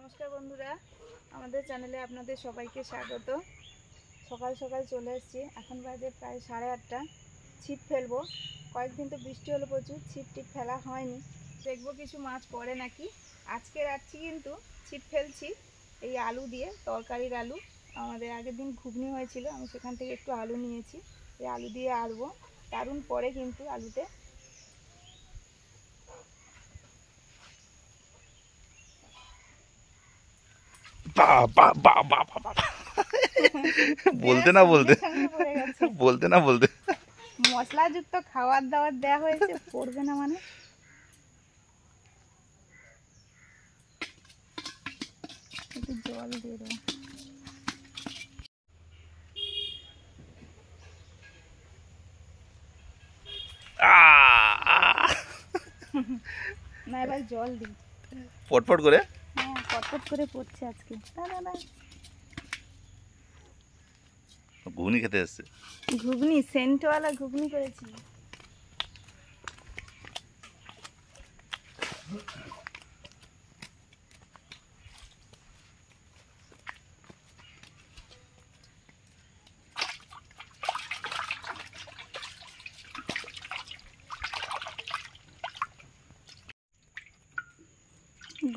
নমস্কার বন্ধুরা, আমাদের চ্যানেলে আপনাদের সবাইকে স্বাগত। সকাল সকাল চলে এসেছি, এখন বাজে প্রায় 8:30। ছিপ ফেলবো। কয়েকদিন তো বৃষ্টি হলো প্রচুর, ছিপ টিপ ফেলা হয়নি। দেখবো কিছু মাছ পড়ে নাকি। আজকে রাখছি কিন্তু ছিপ ফেলছি এই আলু দিয়ে, তরকারির আলু। আমাদের আগের দিন ঘুগনি হয়েছিল, আমি সেখান থেকে একটু আলু নিয়েছি, এই আলু দিয়ে আলবো। দারুণ পড়ে কিন্তু আলুতে। বলতে না বলতে বলতে না বলতে মশলাযুক্ত খাবার দাবার দেওয়া হয়েছে, পড়বে না মানে। একটু জল দিয়ে দেবো। না, এবার জল দিই। পটপট করে। হ্যাঁ, পটপট করে পড়ছে আজকে। দাদা ঘুগনি খেতে এসছে। ঘুগনি, সেন্টওয়ালা ঘুগনি করেছি।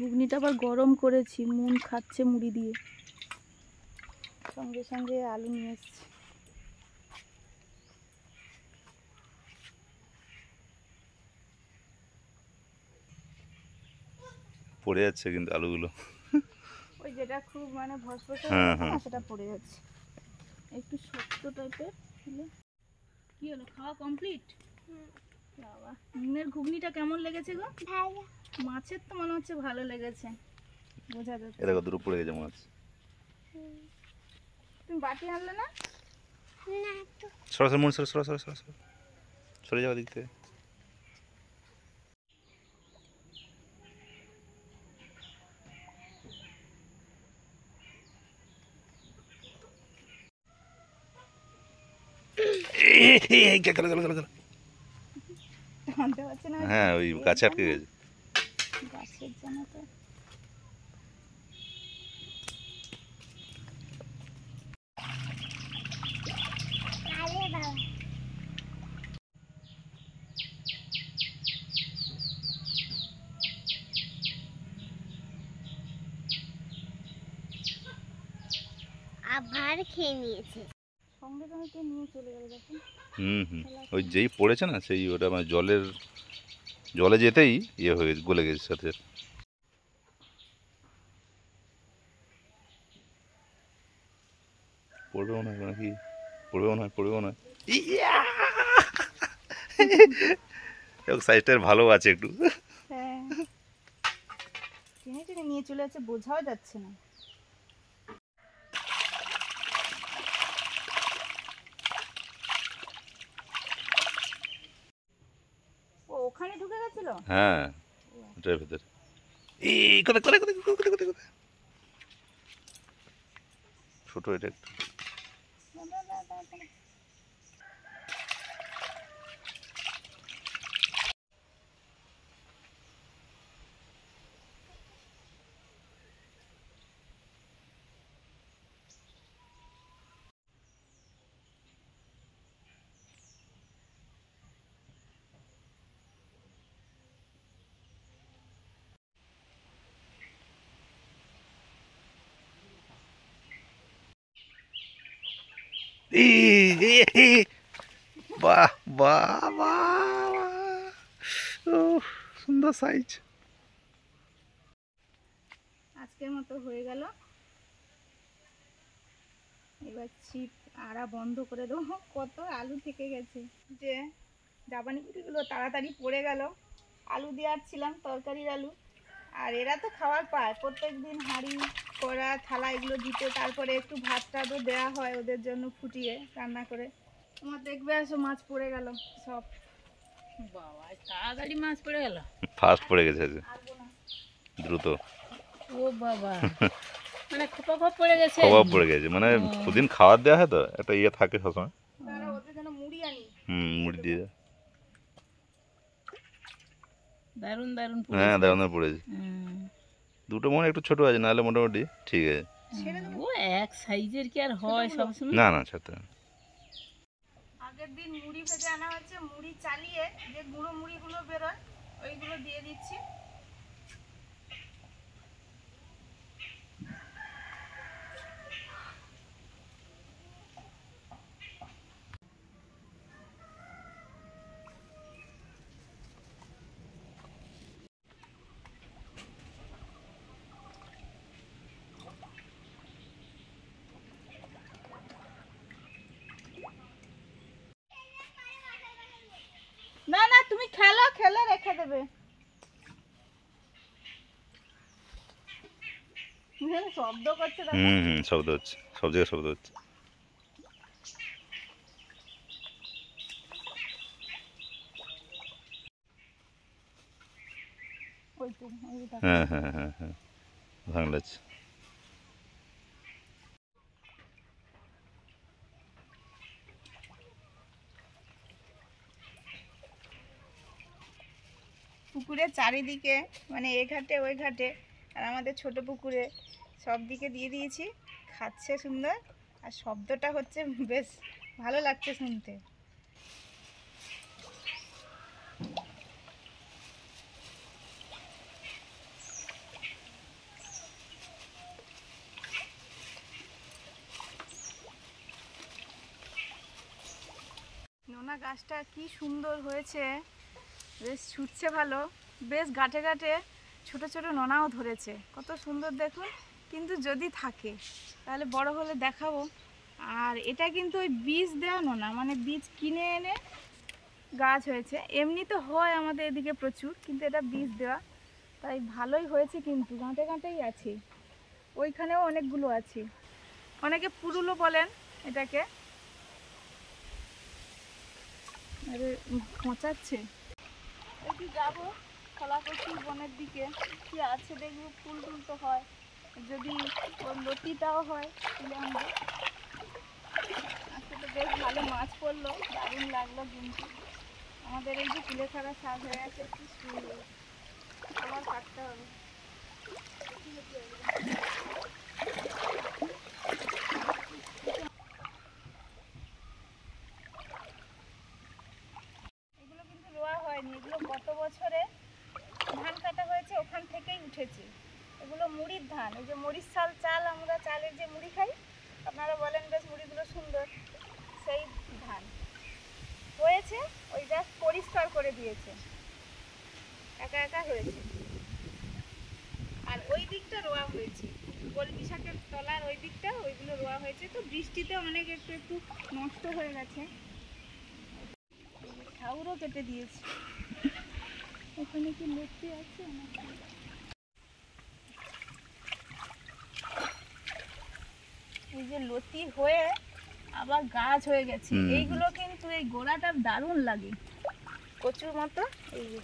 ঘুগনিটা আবার গরম করেছি, মন খাচ্ছে মুড়ি দিয়ে। সঙ্গে সঙ্গে আলু নিয়ে এসছি। পড়ে যাচ্ছে কিন্তু আলুগুলো। ওই যেটা খুব মানে ভসভসে হ্যাঁ, হয়েছে না, হ্যাঁ। সেটা পড়ে যাচ্ছে। একটু শক্ত টাইপের হলে। কি হলো, খাওয়া কমপ্লিট? বাবা, নুনের ঘুগনিটা কেমন লেগেছে গো? ভালো। মাছের তো মনে হচ্ছে ভালো লেগেছে, বোঝা যাচ্ছে। এটা কত পড়ে গেছে মাছ। তুমি বাটি আনলে না? না তো। সরাসরি মন সরে যাওয়া দিক থেকে। আনতে পারছি না। হ্যাঁ, ওই গাছে আটকে গেছে। গাছের জন্য তো। আবার খেয়ে নিয়েছে। সঙ্গে সঙ্গে কে নিয়ে চলে গেল দেখুন। হুম। ওই যেই পড়েছে না, সেই ওটা মানে জলে যেতেই ইয়ে হয়ে গেছে, গলে গেছে সাথে। পড়বে মনে হয় নাকি? পড়বে মনে হয়। সাইজটা ভালো আছে একটু। হ্যাঁ, টেনে টেনে নিয়ে চলে যাচ্ছে, বোঝাও যাচ্ছে না। ও ওখানে ঢুকে গেছিল। হ্যাঁ, ওটার ভেতরে। এই কোথায় ছোট এটা একটু। বাহ বাহ বাহ, সুন্দর সাইজ। আজকের মতো হয়ে গেল। এবার ছিপ আড়া বন্ধ করে দেবো। কত আলু থেকে গেছে, যে জাপানি কুটিগুলো তাড়াতাড়ি পড়ে গেল। আলু দিয়ে ছিলাম, তরকারির আলু। আর এরা তো খাবার পায় প্রত্যেক দিন, হাঁড়ি কড়া থালা এগুলো দিতে। তারপরে একটু ভাত টাতও দেওয়া হয় ওদের জন্য, ফুটিয়ে রান্না করে। তোমার দেখবে আসো, মাছ পড়ে গেল সব। বাবা, তাড়াতাড়ি মাছ পড়ে গেল। ফাস্ট পড়ে গেছে দ্রুত। ও বাবা, মানে খোপা পড়ে গেছে। খোপা পড়ে গেছে মানে প্রতিদিন খাবার দেওয়া হয় তো, একটা ইয়ে থাকে সবসময়। ওদের জন্য মুড়ি আনি। মুড়ি দিয়ে। দারুণ দারুণ হ্যাঁ, দারুণ পড়েছে। দুটো মনে হয় একটু ছোট আছে, নাহলে মোটামুটি ঠিক আছে। ছেড়ে দেবো। ও এক সাইজের কি আর হয় ছোটগুলো? সবসময়? না না ছাড়তে হবে না। আগের দিন মুড়ি ভেজে আনা হয়েছে, মুড়ি চালিয়ে যে গুঁড়ো মুড়িগুলো বেরোয় ওইগুলো দিয়ে দিচ্ছি। না না, তুমি খেলো, খেলে রেখে দেবে। শব্দ করছে দেখো। শব্দ হচ্ছে, সব জায়গায় শব্দ হচ্ছে। ওই তো, ওই দেখো। হ্যাঁ হ্যাঁ হ্যাঁ হ্যাঁ, ভাঙলাচ্ছে। পুকুরের চারিদিকে মানে এ ঘাটে ওই ঘাটে আর আমাদের ছোট পুকুরে সব দিকে দিয়ে দিয়েছি, খাচ্ছে সুন্দর। আর শব্দটা হচ্ছে বেশ ভালো লাগছে শুনতে। নোনা গাছটা কি সুন্দর হয়েছে, বেশ ছুটছে ভালো, বেশ গাঁটে গাঁটে ছোট ছোট নোনাও ধরেছে, কত সুন্দর দেখুন। কিন্তু যদি থাকে তাহলে বড় হলে দেখাবো। আর এটা কিন্তু ওই বীজ দেওয়া নোনা, মানে বীজ কিনে এনে গাছ হয়েছে। এমনি তো হয় আমাদের এদিকে প্রচুর, কিন্তু এটা বীজ দেওয়া, তাই ভালোই হয়েছে। কিন্তু গাঁটে গাঁটেই আছে, ওইখানেও অনেকগুলো আছে। অনেকে পুরুলো বলেন এটাকে। আরে খোঁচাচ্ছে। একটু যাবো কলাকচি বনের দিকে, কি আছে দেখবো, ফুল টুল তো হয়, যদি ওর লতিটাও হয় তুলে আনবো। আজকে তো বেশ ভালো মাছ পড়লো, দারুণ লাগলো। কিন্তু আমাদের এই যে কুলেখাড়া শাক হয়ে আছে, কি সুন্দর, আবার কাটতে হবে। এগুলো কিন্তু রোয়া হয়নি, এগুলো গত বছরে ধান কাটা হয়েছে, ওখান থেকেই উঠেছে। এগুলো মুড়ির ধান, এই যে মরিচ চাল, আমরা চালের যে মুড়ি খাই, আপনারা বলেন বেশ মুড়িগুলো সুন্দর, সেই ধান হয়েছে। ওই জাস্ট পরিষ্কার করে দিয়েছে, একা একা হয়েছে। আর ওই দিকটা রোয়া হয়েছে, কলমি শাকের তলার ওই দিকটা, ওইগুলো রোয়া হয়েছে। তো বৃষ্টিতে অনেক একটু একটু নষ্ট হয়ে গেছে। ঠাউরও কেটে দিয়েছে। ওখানে কি লতি আছে নাকি? এই যে লতি হয়ে আবার গাছ হয়ে গেছে। এইগুলো কিন্তু এই গোড়াটা দারুণ লাগে, কচুর মতো। এই যে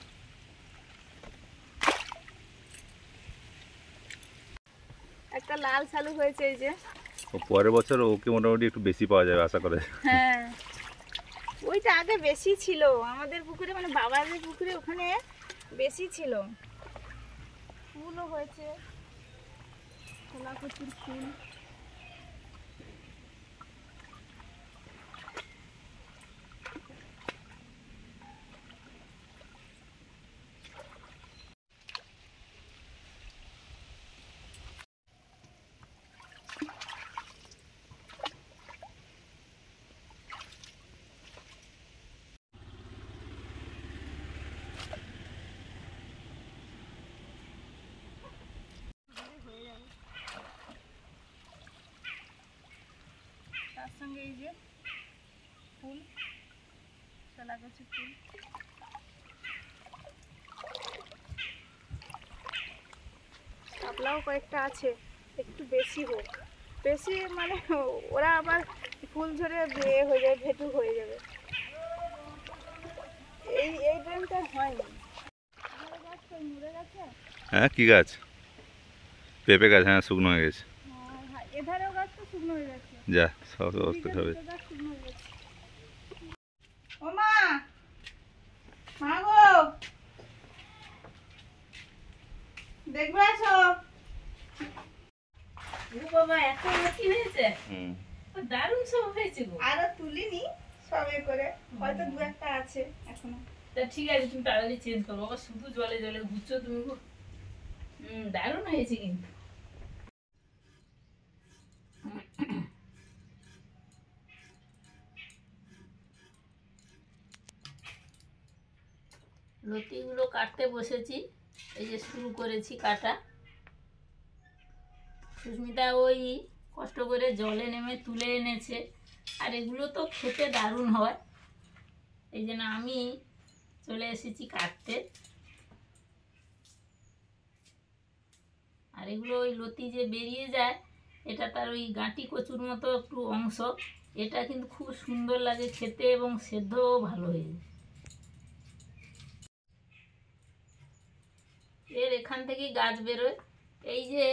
একটা লাল শালু হয়েছে, এই যে। ও পরের বছর ওকে মোটামুটি একটু বেশি পাওয়া যাবে আশা করে। হ্যাঁ, ওইটা আগে বেশি ছিল আমাদের পুকুরে, মানে বাবাদের পুকুরে ওখানে বেশি ছিল। ফুলও হয়েছে, খোলা কচুর ফুল। তার সঙ্গে এই যে ফুল, খোলা কচুর ফুল। শাপলাও কয়েকটা আছে, একটু বেশি হোক, বেশি মানে ওরা আবার ফুল ঝরে হয়ে যাবে, ভেটু হয়ে যাবে। এই ড্রেনটা হয়নি। গাছ তো মরে গেছে। হ্যাঁ, কি গাছ? পেঁপে গাছ, হ্যাঁ শুকনো হয়ে গেছে। এধারেও গাছ তো শুকনো হয়ে গেছে। যা, সব অবস্থা হবে। ও মা, মা গো, দেখবে আসো। ও বাবা, এত লতি হয়েছে? হুম। দারুণ সব হয়েছে গো। আরো তুলিনি সবে করে, হয়তো দু একটা আছে এখনো। তা ঠিক আছে, তুমি তাড়াতাড়ি চেঞ্জ করো বাবা, শুধু জলে জলে ঘুরছো তুমি গো। দারুণ হয়েছে কিন্তু। লতিগুলো কাটতে বসেছি, এই যে শুরু করেছি কাটা। সুস্মিতা ওই কষ্ট করে জলে নেমে তুলে এনেছে, আর এগুলো তো খেতে দারুণ হয়, এই জন্য আমি চলে এসেছি কাটতে। আর এগুলো ওই লতি যে বেরিয়ে যায়, এটা তার ওই গাঁটি কচুর মতো একটু অংশ, এটা কিন্তু খুব সুন্দর লাগে খেতে এবং সেদ্ধও ভালো হয়ে যায়। এর এখান থেকেই গাছ বেরোয়। এই যে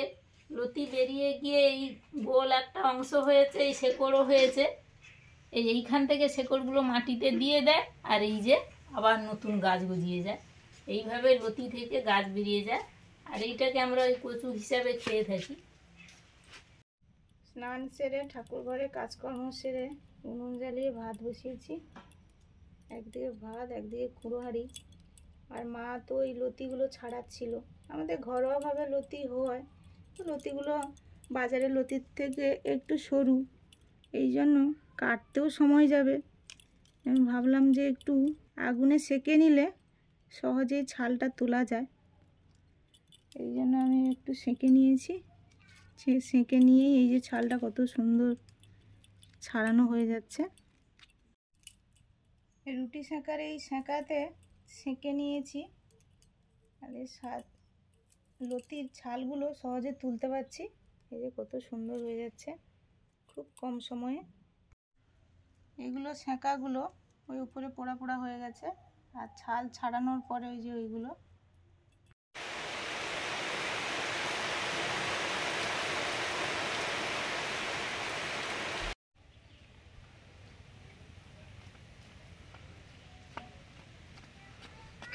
লতি বেরিয়ে গিয়ে এই গোল একটা অংশ হয়েছে, এই শেকড়ও হয়েছে, এইখান থেকে শেকড়গুলো মাটিতে দিয়ে দেয়, আর এই যে আবার নতুন গাছ গজিয়ে যায়। এইভাবে লতি থেকে গাছ বেরিয়ে যায়, আর এইটাকে আমরা ওই কচু হিসাবে খেয়ে থাকি। স্নান সেরে ঠাকুর ঘরে কাজকর্ম সেরে উনুন জ্বালিয়ে ভাত বসিয়েছি। একদিকে ভাত, একদিকে কুড়োহাঁড়ি। আর মা তো ওই লতিগুলো ছাড়াচ্ছিল। আমাদের ঘরোয়াভাবে লতি হয়, তো লতিগুলো বাজারের লতির থেকে একটু সরু, এই জন্য কাটতেও সময় যাবে। আমি ভাবলাম যে একটু আগুনে সেঁকে নিলে সহজেই ছালটা তোলা যায়, এই জন্য আমি একটু সেঁকে নিয়েছি। সেঁকে নিয়েই এই যে ছালটা কত সুন্দর ছাড়ানো হয়ে যাচ্ছে। রুটি সেঁকার এই সেঁকাতে সেঁকে নিয়েছি, আর এই লতির ছালগুলো সহজে তুলতে পারছি। এই যে কত সুন্দর হয়ে যাচ্ছে খুব কম সময়ে। এগুলো সেঁকাগুলো ওই উপরে পোড়া পোড়া হয়ে গেছে, আর ছাল ছাড়ানোর পরে ওই যে ওইগুলো।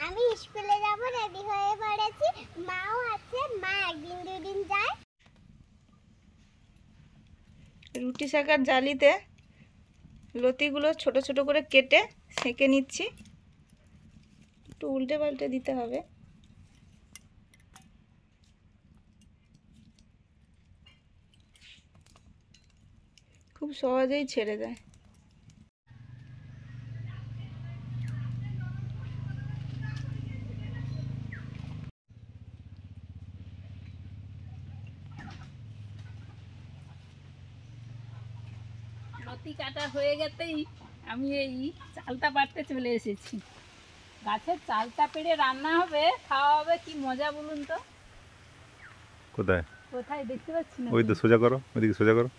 আমি স্কুলে যাব, রেডি হয়ে পড়েছি। মাও আছে, মা একদিন দুদিন যায়। রুটি সেঁকার জালিতে লতিগুলো ছোট ছোট করে কেটে সেঁকে নিচ্ছি। একটু উল্টে পাল্টে দিতে হবে। খুব সহজেই ছেড়ে দেয়। লতি কাটা হয়ে গেতেই আমি এই চালটা পাড়তে চলে এসেছি। গাছের চালটা পেড়ে রান্না হবে, খাওয়া হবে, কি মজা বলুন তো। কোথায়? কোথায় দেখতে পাচ্ছি না। ওই তো সোজা করো, ওইদিকে সোজা করো।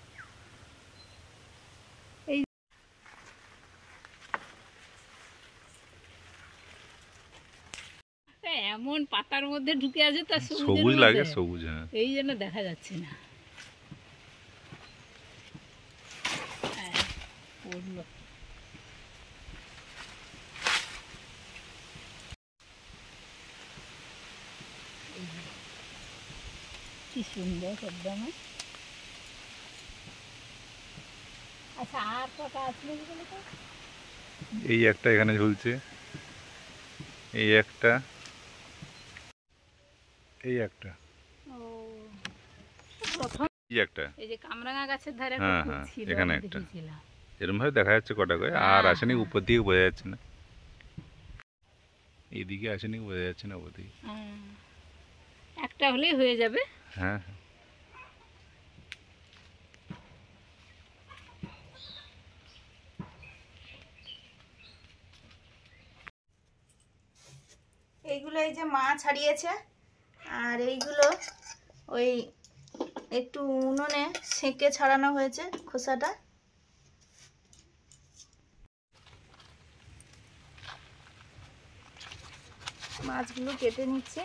এমন পাতার মধ্যে ঢুকে আছে, তার সবুজ লাগে, সবুজ, হ্যাঁ, এই জন্য দেখা যাচ্ছে না। পড়লো। কি সুন্দর একদম। আচ্ছা, আর কটা আসলে তো? এই একটা এখানে ঝুলছে, এই একটা, এই একটা, প্রথম এই একটা, এই যে কামরাঙা গাছের ধারে হ্যাঁ, একটা হ্যাঁ, ছিল, এখানে আমি একটা। দেখেছিলাম। এরকম ভাবে দেখা যাচ্ছে কটা করে, আর হ্যাঁ, আসেনি, হ্যাঁ। উপর দিকে বোঝা যাচ্ছে না, এইদিকে আসেনি, বোঝা যাচ্ছে না উপর দিকে। একটা হলেই হয়ে যাবে। হ্যাঁ, এইগুলো এই যে মা ছাড়িয়েছে, আর এইগুলো ওই একটু উনুনে সেঁকে ছাড়ানো হয়েছে খোসাটা। মাছগুলো কেটে নিচ্ছে।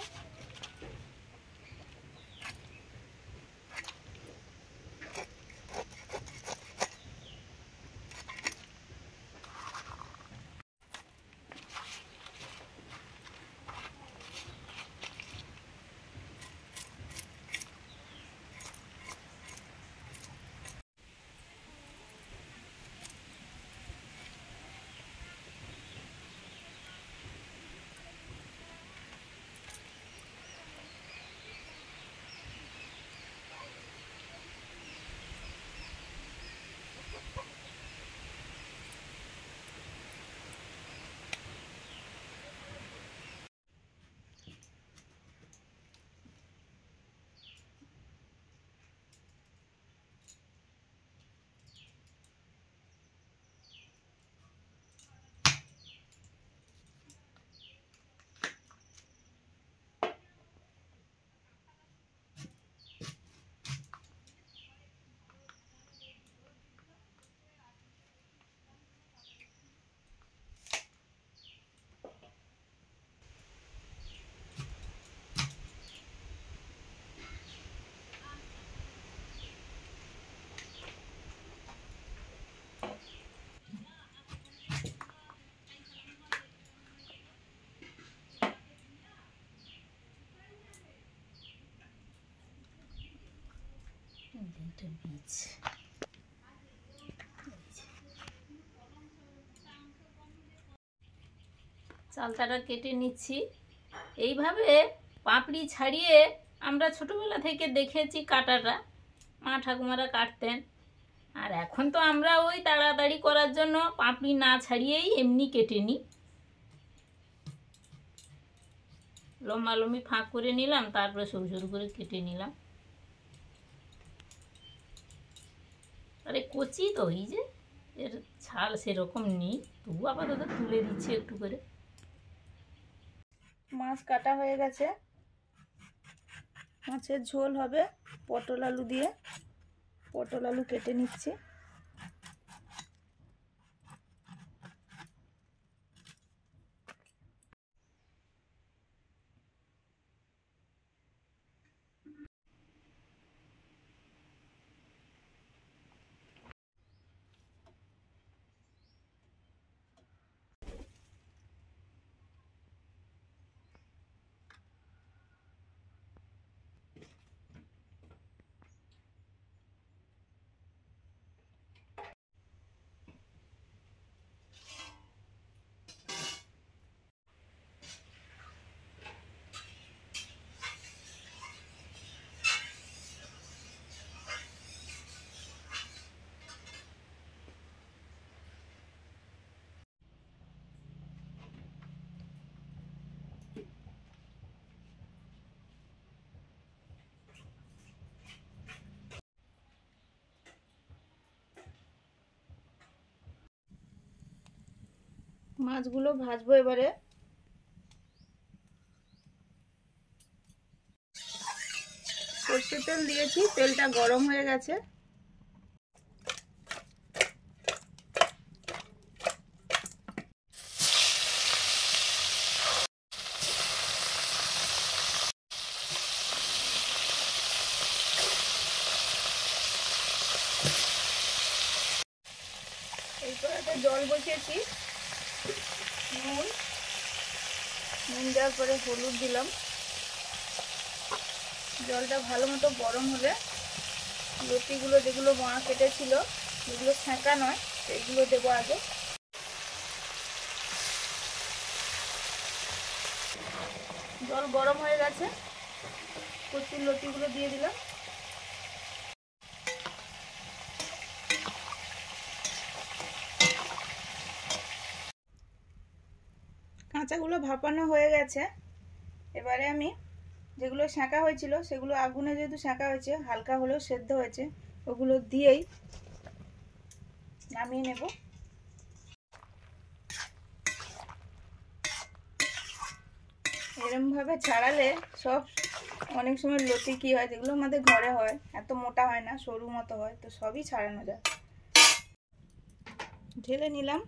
এইটা বীজ। চালতাটা কেটে নিচ্ছি। এইভাবে পাপড়ি ছাড়িয়ে আমরা ছোটবেলা থেকে দেখেছি কাটাটা, মা ঠাকুমারা কাটতেন। আর এখন তো আমরা ওই তাড়াতাড়ি করার জন্য পাপড়ি না ছাড়িয়েই এমনি কেটে নিই। লম্বালম্বি ফাঁক করে নিলাম, তারপরে সরু সরু করে কেটে নিলাম। আরে কচি তো, এই যে এর ছাল সেরকম নেই, তবু আপাতত তুলে দিচ্ছি একটু করে। মাছ কাটা হয়ে গেছে, মাছের ঝোল হবে পটল আলু দিয়ে। পটল আলু কেটে নিচ্ছি। মাছগুলো ভাজবো এবারে। সরষের তেল দিয়েছি, তেলটা গরম হয়ে গেছে। এই কড়াতে জল বসিয়েছি, নুন দেওয়ার পরে হলুদ দিলাম। জলটা ভালো মতো গরম হলে লতিগুলো যেগুলো মা কেটেছিল, যেগুলো ছাঁকা নয়, সেইগুলো দেবো আগে। জল গরম হয়ে গেছে, কচুর লতিগুলো দিয়ে দিলাম। কাঁচাগুলো ভাপানো হয়ে গেছে। এবারে আমি যেগুলো সেঁকা হয়েছিল সেগুলো আগুনে যেহেতু সেঁকা হয়েছে, হালকা হলেও সেদ্ধ হয়েছে, ওগুলো দিয়েই নামিয়ে নেব। এরমভাবে ছাড়ালে সব অনেক সময় লতি কি হয়, যেগুলো আমাদের ঘরে হয়, এত মোটা হয় না, সরু মতো হয়, তো সবই ছাড়ানো যায়। ঢেলে নিলাম।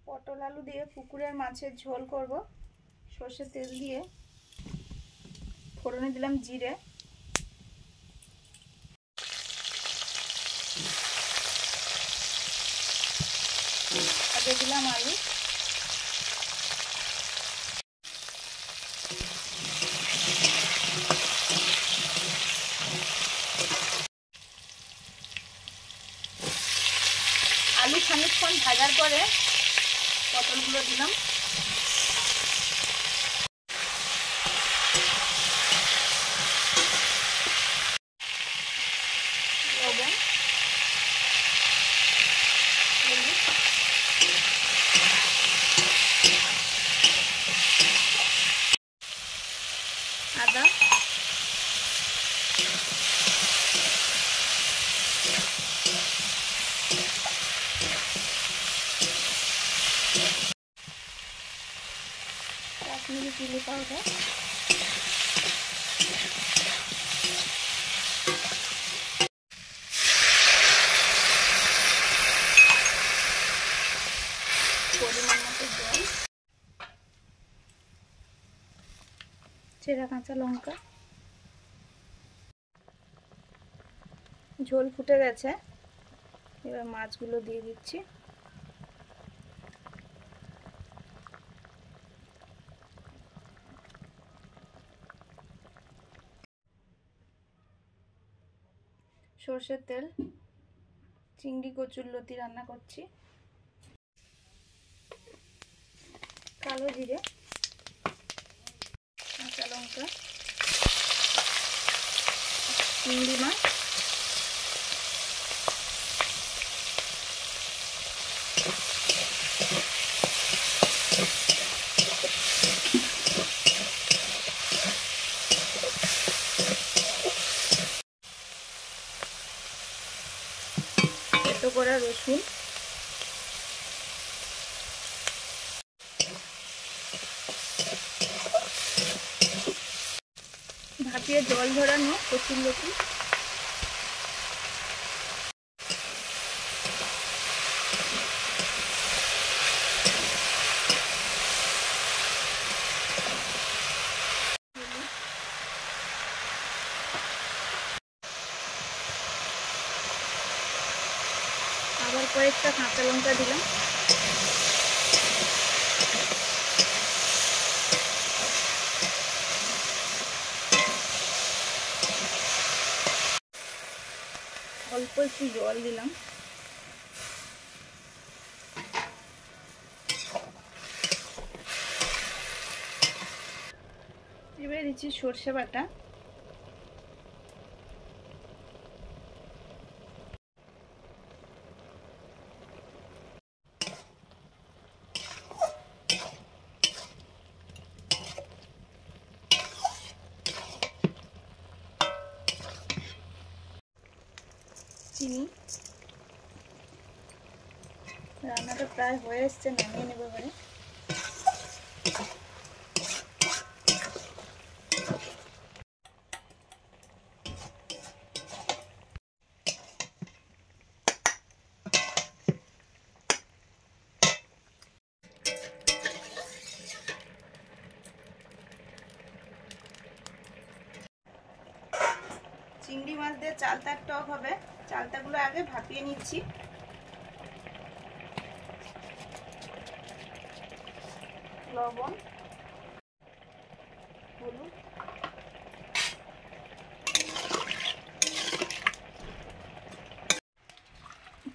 পটল আলু দিয়ে পুকুরের মাছের ঝোল করব। সর্ষের তেল দিয়ে ফোড়নে দিলাম জিরে, আগে দিলাম আলু, আলু খানিকক্ষণ ভাজার পরে পটলগুলো দিলাম। লবণ, হলুদ, আদা, কাশ্মীরি চিলি পাউডার, পরিমাণ মতো জল, চেরা কাঁচা লঙ্কা। ঝোল ফুটে গেছে, এবার মাছগুলো দিয়ে দিচ্ছি। সর্ষের তেল, চিংড়ি কচুরলতি রান্না করছি, কালো জিরে, কাঁচা লঙ্কা, চিংড়ি মাছ, থেতো করা রসুন, ভাপিয়ে জল ঝরানো কচুরলতি, আবার কয়েকটা কাঁচা লঙ্কা দিলাম, অল্প একটু জল দিলাম, এবারে দিচ্ছি সর্ষে বাটা, চিনি। রান্নাটা প্রায় হয়ে এসছে, নামিয়ে নেব এবারে। চিংড়ি মাছ দিয়ে চালতার টক হবে, চালতাগুলো আগে ভাপিয়ে নিচ্ছি। লবণ, হলুদ,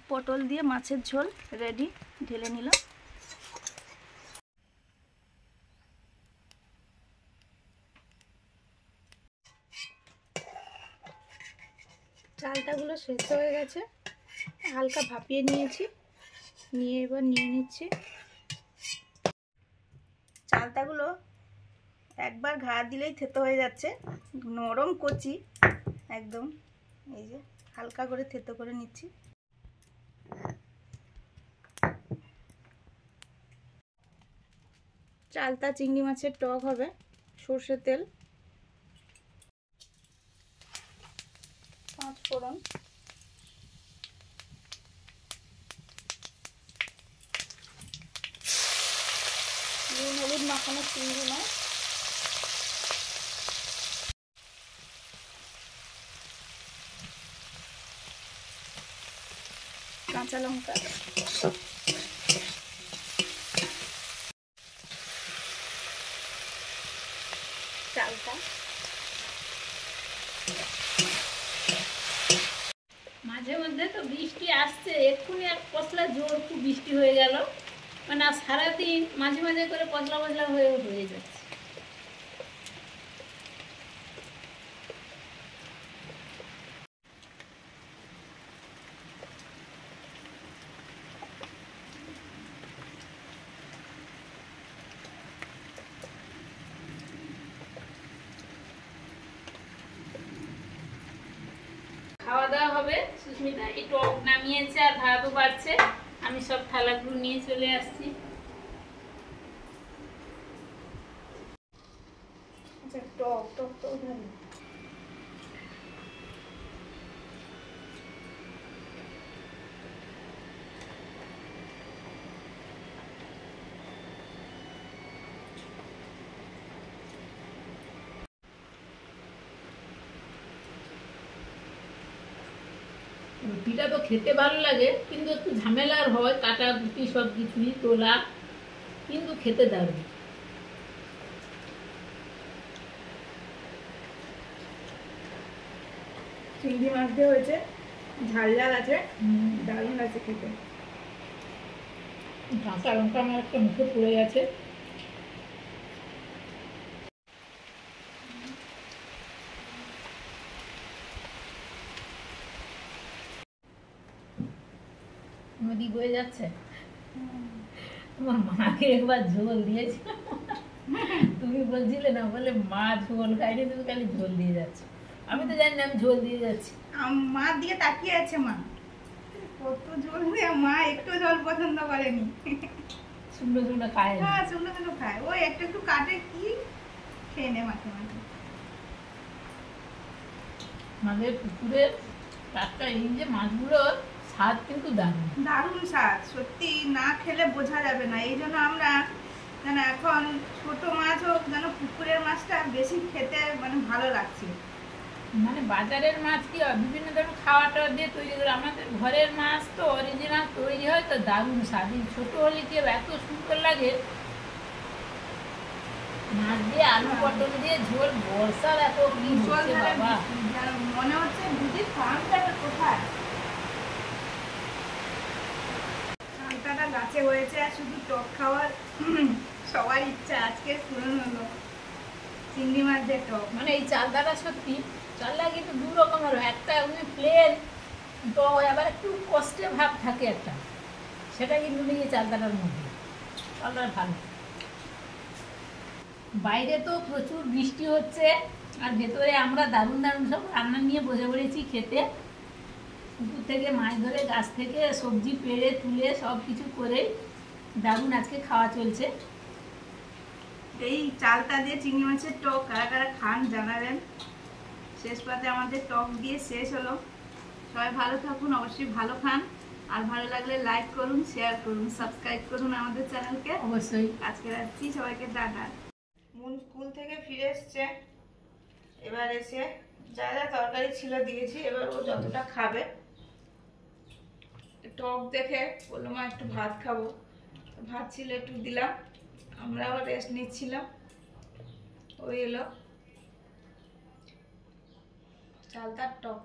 পটল দিয়ে মাছের ঝোল রেডি, ঢেলে নিলাম। চালটাগুলো সেদ্ধ হয়ে গেছে, হালকা ভাপিয়ে নিয়েছি, নিয়ে এবার নিয়ে নিচ্ছি। চালতাগুলো একবার ঘা দিলেই থেতো হয়ে যাচ্ছে, নরম কচি একদম। এই যে হালকা করে থেতো করে নিচ্ছি। চালতা চিংড়ি মাছের টক হবে, সর্ষের তেল, 5 ফোড়ন, নুন হলুদ মাখানো চিংড়ি মাছ, কাঁচা লঙ্কা, চালতা, মাঝে মধ্যে তো বৃষ্টি আসছে, এক্ষুনি এক পশলা জোর খুব বৃষ্টি হয়ে গেল, মানে সারাদিন মাঝে মাঝে করে পশলা পশলা হয়ে যাচ্ছে। খাওয়া দাওয়া হবে, সুস্মিতা এই টক নামিয়েছে আর ভাতও বাড়ছে, আমি সব থালাগুলো নিয়ে চলে আসছি। আচ্ছা টক টক তো ভালো। রুটিটা তো খেতে ভালো লাগে, কিন্তু একটু ঝামেলার হয়, কাটা কুটি সব কিছুই তোলা, কিন্তু খেতে দারুণ। চিংড়ি মাছ দিয়ে হয়েছে ঝাল ঝাল আছে, দারুণ আছে খেতে। কাঁচা লঙ্কা আমার একটা মুখে পড়ে গেছে। নদী বয়ে যাচ্ছে। তোমার মাকে একবার ঝোল দিয়েছিল, তুমি বলছিলে না, বলে মা ঝোল খাইনি, তুমি খালি ঝোল দিয়ে যাচ্ছ। আমি তো জানি না আমি ঝোল দিয়ে যাচ্ছি। মার দিকে তাকিয়ে আছে মা, কত ঝোল দিয়ে, মা একটু ঝোল পছন্দ করেনি। শুকনো শুকনো খায় না। হ্যাঁ শুকনো শুকনো খায়, ওই একটু একটু কাটে কি খেয়ে নে মাঝে মাঝে। আমাদের পুকুরের টাটকা এই যে মাছগুলোর স্বাদ কিন্তু দারুণ। দারুণ স্বাদ, সত্যি না খেলে বোঝা যাবে না। এই জন্য আমরা যেন এখন ছোট মাছ হোক, যেন পুকুরের মাছটা বেশি খেতে মানে ভালো লাগছে। মানে বাজারের মাছ কি হয়, বিভিন্ন ধরনের খাওয়া টাওয়া দিয়ে তৈরি করে, আমাদের ঘরের মাছ তো অরিজিনাল তৈরি হয় তো দারুণ স্বাদ। এই ছোট হলে কি এত সুন্দর লাগে, মাছ দিয়ে আলু পটল দিয়ে ঝোল, বর্ষার এত কি ঝোল হচ্ছে ধরে বাবা। যেন মনে হচ্ছে দিদির ফার্মটা কোথায়। চালতাটা গাছে হয়েছে আর শুধু টক খাওয়ার সবার ইচ্ছা আজকে পূরণ হলো, চিংড়ি মাছ দিয়ে টক। মানে এই চালদাটা সত্যি, চালটা কিন্তু দু রকমের হয়, একটা এমনি প্লেন তো আবার একটু কষ্টে ভাব থাকে একটা, সেটা কিন্তু নেই এই চালদাটার মধ্যে। চালদাটা ভালো। বাইরে তো প্রচুর বৃষ্টি হচ্ছে, আর ভেতরে আমরা দারুণ দারুণ সব রান্না নিয়ে বসে পড়েছি খেতে। পুকুর থেকে মাছ ধরে, গাছ থেকে সবজি পেড়ে তুলে সব কিছু করে দারুণ আজকে খাওয়া চলছে। এই চালতা দিয়ে চিংড়ি মাছের টক কারা কারা খান জানাবেন। শেষ পাতে আমাদের টক দিয়ে শেষ হলো। সবাই ভালো থাকুন, অবশ্যই ভালো খান, আর ভালো লাগলে লাইক করুন, শেয়ার করুন, সাবস্ক্রাইব করুন আমাদের চ্যানেলকে। অবশ্যই। আজকে রাখছি, সবাইকে টাটা। মন স্কুল থেকে ফিরে এসছে, এবার এসে যা যা তরকারি ছিল দিয়েছি, এবার ও যতটা খাবে। টক দেখে বললো মা একটু ভাত খাবো, ভাত ছিল একটু দিলাম, আমরাও রেস্ট নিচ্ছিলাম। ওই এলো চালতার টক।